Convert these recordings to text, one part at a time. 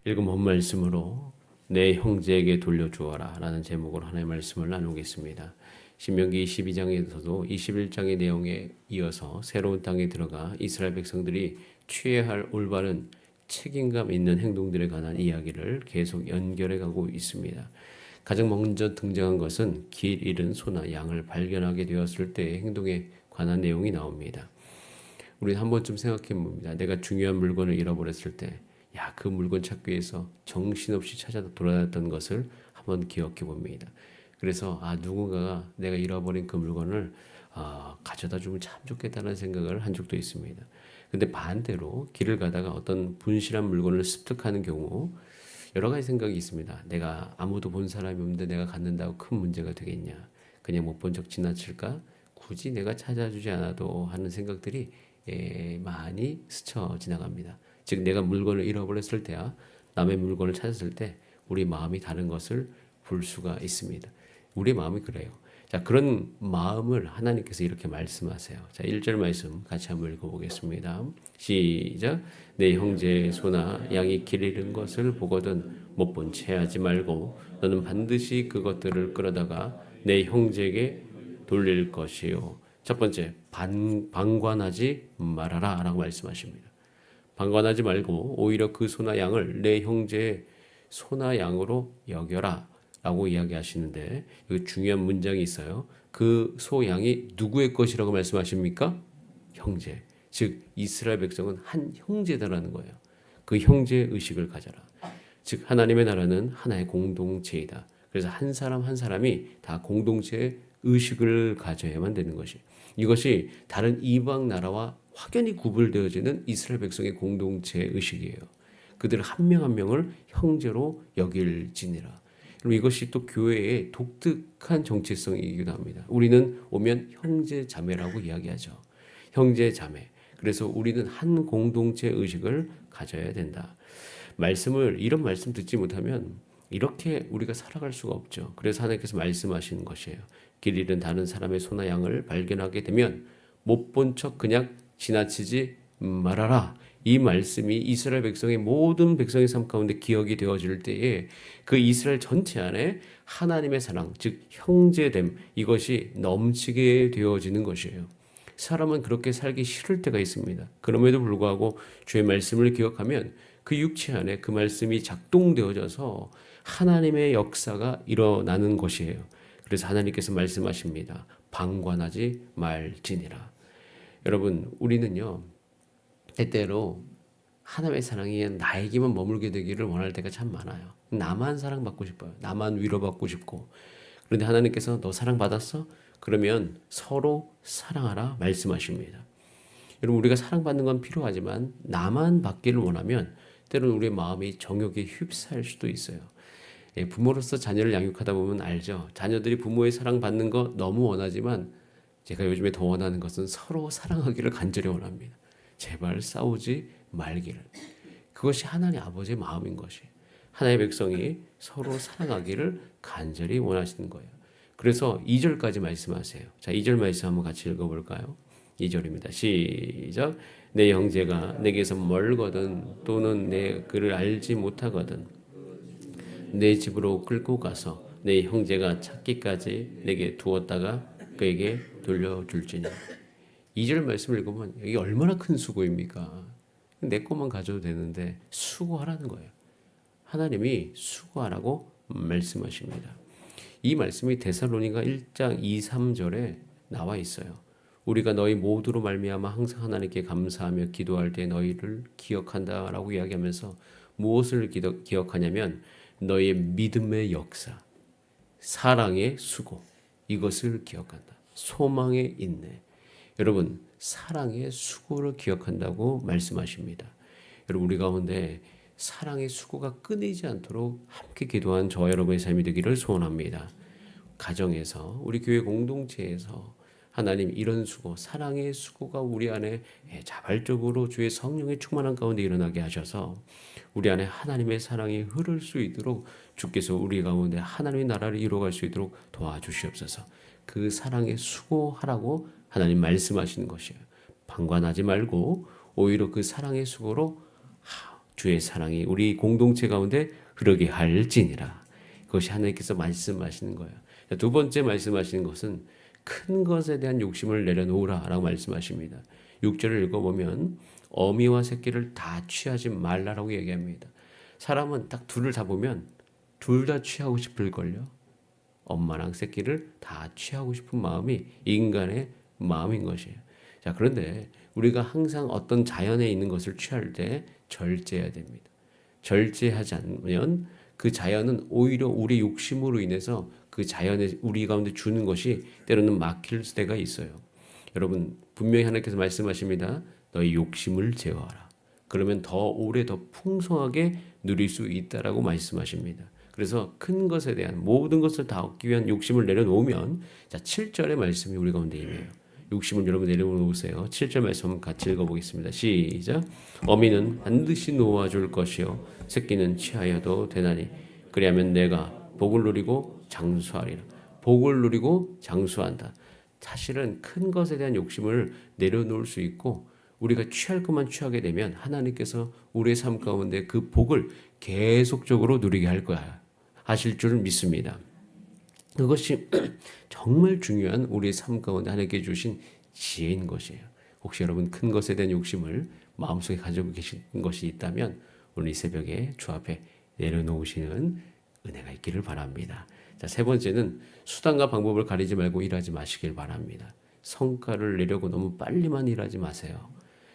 읽은 본 말씀으로 내 형제에게 돌려주어라 라는 제목으로 하나님의 말씀을 나누겠습니다. 신명기 22장에서도 21장의 내용에 이어서 새로운 땅에 들어가 이스라엘 백성들이 취해야 할 올바른 책임감 있는 행동들에 관한 이야기를 계속 연결해 가고 있습니다. 가장 먼저 등장한 것은 길 잃은 소나 양을 발견하게 되었을 때의 행동에 관한 내용이 나옵니다. 우리는 한 번쯤 생각해 봅니다. 내가 중요한 물건을 잃어버렸을 때 그 물건 찾기 위해서 정신없이 찾아 돌아다녔던 것을 한번 기억해 봅니다. 그래서 누군가가 내가 잃어버린 그 물건을 가져다 주면 참 좋겠다는 생각을 한 적도 있습니다. 근데 반대로 길을 가다가 어떤 분실한 물건을 습득하는 경우 여러 가지 생각이 있습니다. 내가 아무도 본 사람이 없는데 내가 갖는다고 큰 문제가 되겠냐? 그냥 못 본 척 지나칠까? 굳이 내가 찾아주지 않아도 하는 생각들이 많이 스쳐 지나갑니다. 즉 내가 물건을 잃어버렸을 때야 남의 물건을 찾았을 때 우리 마음이 다른 것을 볼 수가 있습니다. 우리 마음이 그래요. 자, 그런 마음을 하나님께서 이렇게 말씀하세요. 자, 1절 말씀 같이 한번 읽어보겠습니다. 시작. 내 형제의 소나 양이 길 잃은 것을 보거든 못 본 채 하지 말고 너는 반드시 그것들을 끌어다가 내 형제에게 돌릴 것이요. 첫 번째, 방관하지 말아라 라고 말씀하십니다. 방관하지 말고 오히려 그 소나 양을 내 형제의 소나 양으로 여겨라 라고 이야기하시는데 여기 중요한 문장이 있어요. 그 소 양이 누구의 것이라고 말씀하십니까? 형제. 즉 이스라엘 백성은 한 형제다라는 거예요. 그 형제의 의식을 가져라. 즉 하나님의 나라는 하나의 공동체이다. 그래서 한 사람 한 사람이 다 공동체의 의식을 가져야만 되는 것이. 이것이 다른 이방 나라와 확연히 구분되어지는 이스라엘 백성의 공동체 의식이에요. 그들 한 명 한 명을 형제로 여길지니라. 그럼 이것이 또 교회의 독특한 정체성이기도 합니다. 우리는 오면 형제 자매라고 이야기하죠. 형제 자매. 그래서 우리는 한 공동체 의식을 가져야 된다. 이런 말씀 듣지 못하면 이렇게 우리가 살아갈 수가 없죠. 그래서 하나님께서 말씀하시는 것이에요. 길 잃은 다른 사람의 소나 양을 발견하게 되면 못 본 척 그냥 지나치지 말아라. 이 말씀이 이스라엘 백성의 모든 백성의 삶 가운데 기억이 되어질 때에 그 이스라엘 전체 안에 하나님의 사랑, 즉 형제됨, 이것이 넘치게 되어지는 것이에요. 사람은 그렇게 살기 싫을 때가 있습니다. 그럼에도 불구하고 주의 말씀을 기억하면 그 육체 안에 그 말씀이 작동되어져서 하나님의 역사가 일어나는 것이에요. 그래서 하나님께서 말씀하십니다. 방관하지 말지니라. 여러분, 우리는요, 때때로 하나님의 사랑이 나에게만 머물게 되기를 원할 때가 참 많아요. 나만 사랑받고 싶어요. 나만 위로받고 싶고. 그런데 하나님께서 너 사랑받았어? 그러면 서로 사랑하라 말씀하십니다. 여러분, 우리가 사랑받는 건 필요하지만 나만 받기를 원하면 때로는 우리의 마음이 정욕에 휩싸일 수도 있어요. 부모로서 자녀를 양육하다 보면 알죠. 자녀들이 부모의 사랑받는 거 너무 원하지만 제가 요즘에 더 원하는 것은 서로 사랑하기를 간절히 원합니다. 제발 싸우지 말기를. 그것이 하나님 아버지의 마음인 것이. 하나님의 백성이 서로 사랑하기를 간절히 원하시는 거예요. 그래서 2절까지 말씀하세요. 자, 2절 말씀 한번 같이 읽어볼까요? 2절입니다. 시작. 내 형제가 내게서 멀거든 또는 내 그를 알지 못하거든 내 집으로 끌고 가서 내 형제가 찾기까지 내게 두었다가 그에게 돌려줄지니. 2절 말씀을 읽으면 이게 얼마나 큰 수고입니까? 내 것만 가져도 되는데 수고하라는 거예요. 하나님이 수고하라고 말씀하십니다. 이 말씀이 데살로니가 1장 2, 3절에 나와 있어요. 우리가 너희 모두로 말미암아 항상 하나님께 감사하며 기도할 때 너희를 기억한다라고 이야기하면서 무엇을 기억하냐면 너희의 믿음의 역사, 사랑의 수고, 이것을 기억한다. 소망의 인내. 여러분, 사랑의 수고를 기억한다고 말씀하십니다. 여러분, 우리 가운데 사랑의 수고가 끊이지 않도록 함께 기도한 저와 여러분의 삶이 되기를 소원합니다. 가정에서, 우리 교회 공동체에서 하나님 이런 수고, 사랑의 수고가 우리 안에 자발적으로 주의 성령의 충만한 가운데 일어나게 하셔서 우리 안에 하나님의 사랑이 흐를 수 있도록 주께서 우리 가운데 하나님의 나라를 이루어갈 수 있도록 도와주시옵소서. 그 사랑에 수고하라고 하나님 말씀하시는 것이에요. 방관하지 말고 오히려 그 사랑의 수고로 주의 사랑이 우리 공동체 가운데 흐르게 할지니라. 그것이 하나님께서 말씀하시는 거예요. 두 번째 말씀하시는 것은 큰 것에 대한 욕심을 내려놓으라 라고 말씀하십니다. 6절을 읽어보면 어미와 새끼를 다 취하지 말라라고 얘기합니다. 사람은 딱 둘을 다 보면 둘 다 취하고 싶을걸요. 엄마랑 새끼를 다 취하고 싶은 마음이 인간의 마음인 것이에요. 자, 그런데 우리가 항상 어떤 자연에 있는 것을 취할 때 절제해야 됩니다. 절제하지 않으면 그 자연은 오히려 우리 욕심으로 인해서 그 자연에 우리 가운데 주는 것이 때로는 막힐 때가 있어요. 여러분, 분명히 하나님께서 말씀하십니다. 너희 욕심을 제어하라. 그러면 더 오래 더 풍성하게 누릴 수 있다라고 말씀하십니다. 그래서 큰 것에 대한 모든 것을 다 얻기 위한 욕심을 내려놓으면, 자, 7절의 말씀이 우리 가운데 임해요. 욕심을 여러분 내려놓으세요. 7절 말씀 한번 같이 읽어보겠습니다. 시작. 어미는 반드시 놓아줄 것이요 새끼는 취하여도 되나니 그리하면 내가 복을 누리고 장수하리라. 복을 누리고 장수한다. 사실은 큰 것에 대한 욕심을 내려놓을 수 있고 우리가 취할 것만 취하게 되면 하나님께서 우리의 삶 가운데 그 복을 계속적으로 누리게 할 거야. 하실 줄 믿습니다. 그것이 정말 중요한 우리의 삶 가운데 하나님께 주신 지혜인 것이에요. 혹시 여러분 큰 것에 대한 욕심을 마음속에 가지고 계신 것이 있다면 오늘 이 새벽에 주 앞에 내려놓으시는 은혜가 있기를 바랍니다. 자, 세 번째는 수단과 방법을 가리지 말고 일하지 마시길 바랍니다. 성과를 내려고 너무 빨리만 일하지 마세요.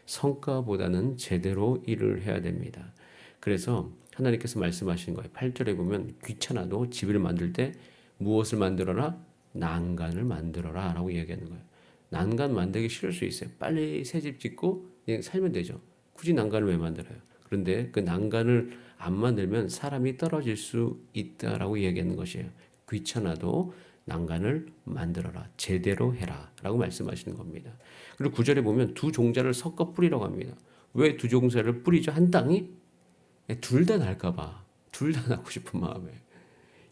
성과보다는 제대로 일을 해야 됩니다. 그래서 하나님께서 말씀하시는 거예요. 8절에 보면 귀찮아도 집을 만들 때 무엇을 만들어라? 난간을 만들어라 라고 이야기하는 거예요. 난간 만들기 싫을 수 있어요. 빨리 새 집 짓고 그냥 살면 되죠. 굳이 난간을 왜 만들어요? 그런데 그 난간을 안 만들면 사람이 떨어질 수 있다라고 이야기하는 것이에요. 귀찮아도 난간을 만들어라. 제대로 해라. 라고 말씀하시는 겁니다. 그리고 9절에 보면 두 종자를 섞어 뿌리라고 합니다. 왜 두 종자를 뿌리죠? 한 땅이? 둘 다 날까 봐. 둘 다 낳고 싶은 마음에.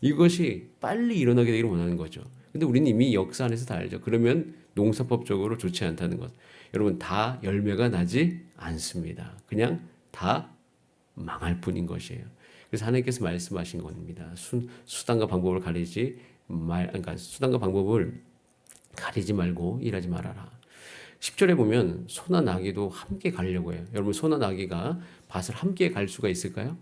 이것이 빨리 일어나게 되기를 원하는 거죠. 근데 우리는 이미 역사 안에서 다 알죠. 그러면 농사법적으로 좋지 않다는 것. 여러분, 다 열매가 나지 않습니다. 그냥 다 망할 뿐인 것이에요. 그래서 하나님께서 말씀하신 겁니다. 수단과 방법을 그러니까 수단과 방법을 가리지 말고 일하지 말아라. 10절에 보면 소나 나귀도 함께 가려고 해요. 여러분, 소나 나귀가 밭을 함께 갈 수가 있을까요?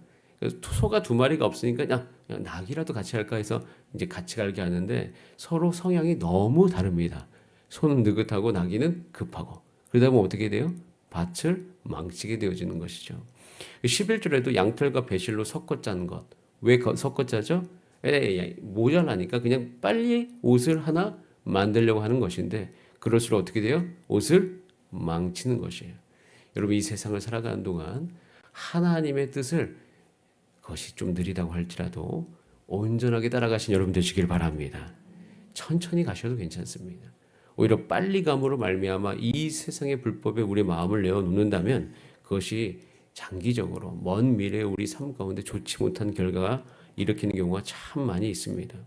소가 두 마리가 없으니까 그냥 나귀라도 같이 할까 해서 이제 같이 갈게 하는데 서로 성향이 너무 다릅니다. 소는 느긋하고 나귀는 급하고 그러다 보면 어떻게 돼요? 밭을 망치게 되어지는 것이죠. 11절에도 양털과 배실로 섞어 짜는 것. 왜 섞어 짜죠? 모자라니까 그냥 빨리 옷을 하나 만들려고 하는 것인데 그럴수록 어떻게 돼요? 옷을 망치는 것이에요. 여러분, 이 세상을 살아가는 동안 하나님의 뜻을 그것이 좀 느리다고 할지라도 온전하게 따라가신 여러분 되시길 바랍니다. 천천히 가셔도 괜찮습니다. 오히려 빨리 감으로 말미암아 이 세상의 불법에 우리의 마음을 내어놓는다면 그것이 장기적으로 먼 미래에 우리 삶 가운데 좋지 못한 결과가 일으키는 경우가 참 많이 있습니다.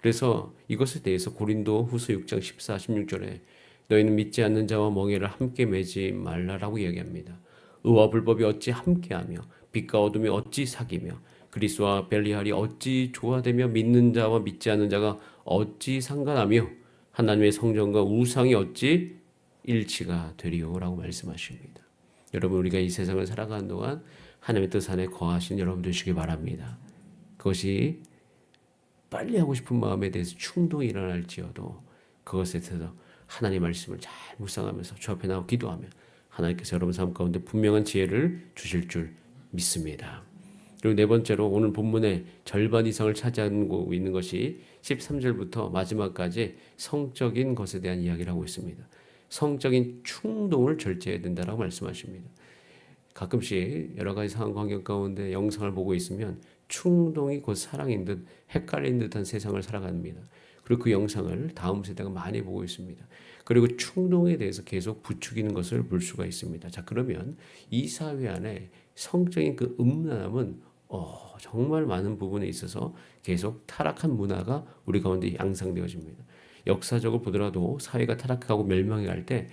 그래서 이것에 대해서 고린도 후서 6장 14, 16절에 너희는 믿지 않는 자와 멍에를 함께 매지 말라라고 이야기합니다. 의와 불법이 어찌 함께하며 빛과 어둠이 어찌 사귀며 그리스도와 벨리알이 어찌 조화되며 믿는 자와 믿지 않는 자가 어찌 상관하며 하나님의 성전과 우상이 어찌 일치가 되리오라고 말씀하십니다. 여러분, 우리가 이 세상을 살아가는 동안 하나님의 뜻 안에 거하신 여러분 되시기 바랍니다. 그것이 빨리 하고 싶은 마음에 대해서 충동이 일어날지어도 그것에 대해서 하나님의 말씀을 잘 묵상하면서 주 앞에 나와 기도하면 하나님께서 여러분 삶 가운데 분명한 지혜를 주실 줄 믿습니다. 그리고 네 번째로 오늘 본문의 절반 이상을 차지하고 있는 것이 13절부터 마지막까지 성적인 것에 대한 이야기를 하고 있습니다. 성적인 충동을 절제해야 된다라고 말씀하십니다. 가끔씩 여러 가지 상황 환경 가운데 영상을 보고 있으면 충동이 곧 사랑인 듯 헷갈린 듯한 세상을 살아갑니다. 그리고 그 영상을 다음 세대가 많이 보고 있습니다. 그리고 충동에 대해서 계속 부추기는 것을 볼 수가 있습니다. 자, 그러면 이 사회 안에 성적인 그 음란함은 정말 많은 부분에 있어서 계속 타락한 문화가 우리 가운데 양상되어집니다. 역사적으로 보더라도 사회가 타락하고 멸망해 갈 때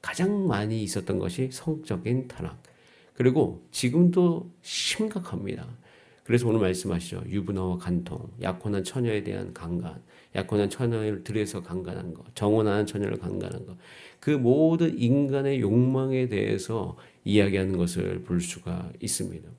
가장 많이 있었던 것이 성적인 타락. 그리고 지금도 심각합니다. 그래서 오늘 말씀하시죠. 유부녀와 간통, 약혼한 처녀에 대한 강간, 약혼한 처녀를 들여서 강간한 것, 정혼한 처녀를 강간한 것, 그 모든 인간의 욕망에 대해서 이야기하는 것을 볼 수가 있습니다.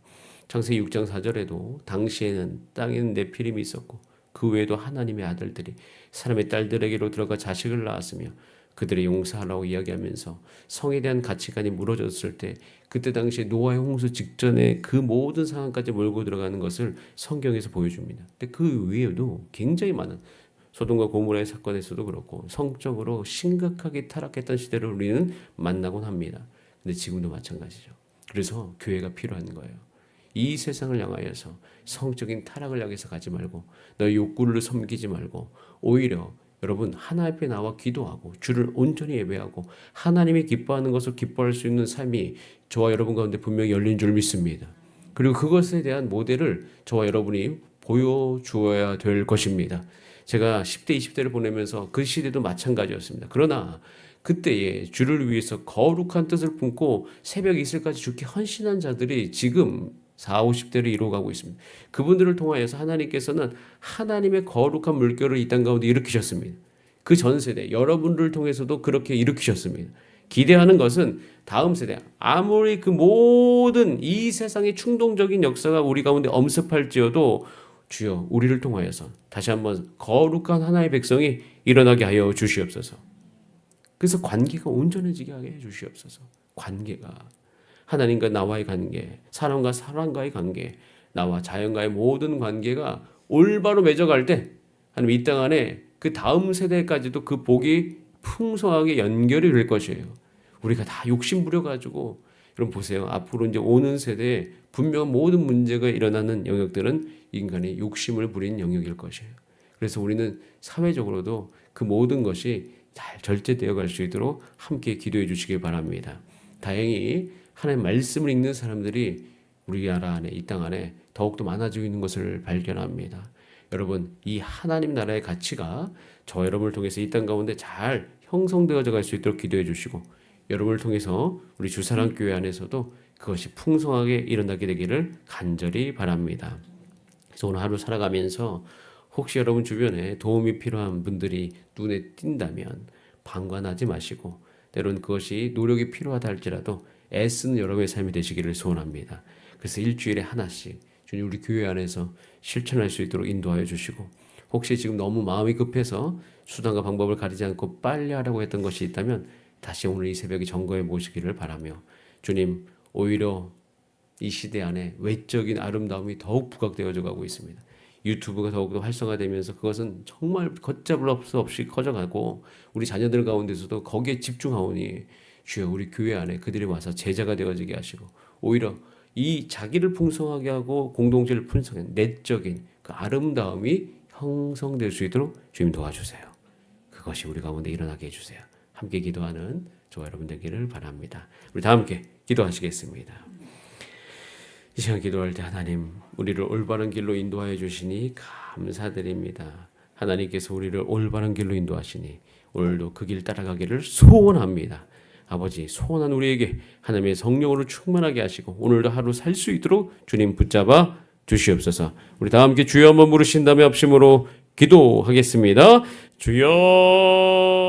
창세기 6장 4절에도 당시에는 땅에는 네피림이 있었고 그 외에도 하나님의 아들들이 사람의 딸들에게로 들어가 자식을 낳았으며 그들의 용사하라고 이야기하면서 성에 대한 가치관이 무너졌을 때 그때 당시에 노아의 홍수 직전에 그 모든 상황까지 몰고 들어가는 것을 성경에서 보여줍니다. 근데 그 외에도 굉장히 많은 소돔과 고모라의 사건에서도 그렇고 성적으로 심각하게 타락했던 시대를 우리는 만나곤 합니다. 근데 지금도 마찬가지죠. 그래서 교회가 필요한 거예요. 이 세상을 향하여서 성적인 타락을 향해서 가지 말고 너의 욕구를 섬기지 말고 오히려 여러분 하나 앞에 나와 기도하고 주를 온전히 예배하고 하나님이 기뻐하는 것을 기뻐할 수 있는 삶이 저와 여러분 가운데 분명히 열린 줄 믿습니다. 그리고 그것에 대한 모델을 저와 여러분이 보여주어야 될 것입니다. 제가 10대, 20대를 보내면서 그 시대도 마찬가지였습니다. 그러나 그때에 주를 위해서 거룩한 뜻을 품고 새벽 이슬까지 죽게 헌신한 자들이 지금 40, 50대를 이루어가고 있습니다. 그분들을 통하여서 하나님께서는 하나님의 거룩한 물결을 이 땅 가운데 일으키셨습니다. 그 전 세대 여러분들을 통해서도 그렇게 일으키셨습니다. 기대하는 것은 다음 세대 아무리 그 모든 이 세상의 충동적인 역사가 우리 가운데 엄습할지어도 주여 우리를 통하여서 다시 한번 거룩한 하나의 백성이 일어나게 하여 주시옵소서. 그래서 관계가 온전해지게 하게 해 주시옵소서. 관계가 하나님과 나와의 관계, 사람과 사람과의 관계, 나와 자연과의 모든 관계가 올바로 맺어갈 때 하나님 이 땅 안에 그 다음 세대까지도 그 복이 풍성하게 연결이 될 것이에요. 우리가 다 욕심 부려가지고 여러분 보세요. 앞으로 이제 오는 세대에 분명한 모든 문제가 일어나는 영역들은 인간의 욕심을 부린 영역일 것이에요. 그래서 우리는 사회적으로도 그 모든 것이 잘 절제되어 갈 수 있도록 함께 기도해 주시기 바랍니다. 다행히 하나님의 말씀을 읽는 사람들이 우리나라 안에 이 땅 안에 더욱더 많아지고 있는 것을 발견합니다. 여러분 이 하나님 나라의 가치가 저 여러분을 통해서 이 땅 가운데 잘 형성되어져 갈 수 있도록 기도해 주시고 여러분을 통해서 우리 주사랑교회 안에서도 그것이 풍성하게 일어나게 되기를 간절히 바랍니다. 그래서 오늘 하루 살아가면서 혹시 여러분 주변에 도움이 필요한 분들이 눈에 띈다면 방관하지 마시고 때로는 그것이 노력이 필요하다 할지라도 애쓰는 여러분의 삶이 되시기를 소원합니다. 그래서 일주일에 하나씩 주님 우리 교회 안에서 실천할 수 있도록 인도하여 주시고 혹시 지금 너무 마음이 급해서 수단과 방법을 가리지 않고 빨리 하라고 했던 것이 있다면 다시 오늘 이 새벽에 점검해 보시기를 바라며 주님 오히려 이 시대 안에 외적인 아름다움이 더욱 부각되어져 가고 있습니다. 유튜브가 더욱더 활성화되면서 그것은 정말 걷잡을 수 없이 커져가고 우리 자녀들 가운데서도 거기에 집중하오니 주여 우리 교회 안에 그들이 와서 제자가 되어지게 하시고 오히려 이 자기를 풍성하게 하고 공동체를 풍성한 내적인 그 아름다움이 형성될 수 있도록 주님 도와주세요. 그것이 우리 가운데 일어나게 해주세요. 함께 기도하는 저와 여러분 되기를 바랍니다. 우리 다 함께 기도하시겠습니다. 이 시간 기도할 때 하나님 우리를 올바른 길로 인도하여 주시니 감사드립니다. 하나님께서 우리를 올바른 길로 인도하시니 오늘도 그 길 따라가기를 소원합니다. 아버지 소원한 우리에게 하나님의 성령으로 충만하게 하시고 오늘도 하루 살 수 있도록 주님 붙잡아 주시옵소서. 우리 다 함께 주여 한번 부르신 다음에 합심으로 기도하겠습니다. 주여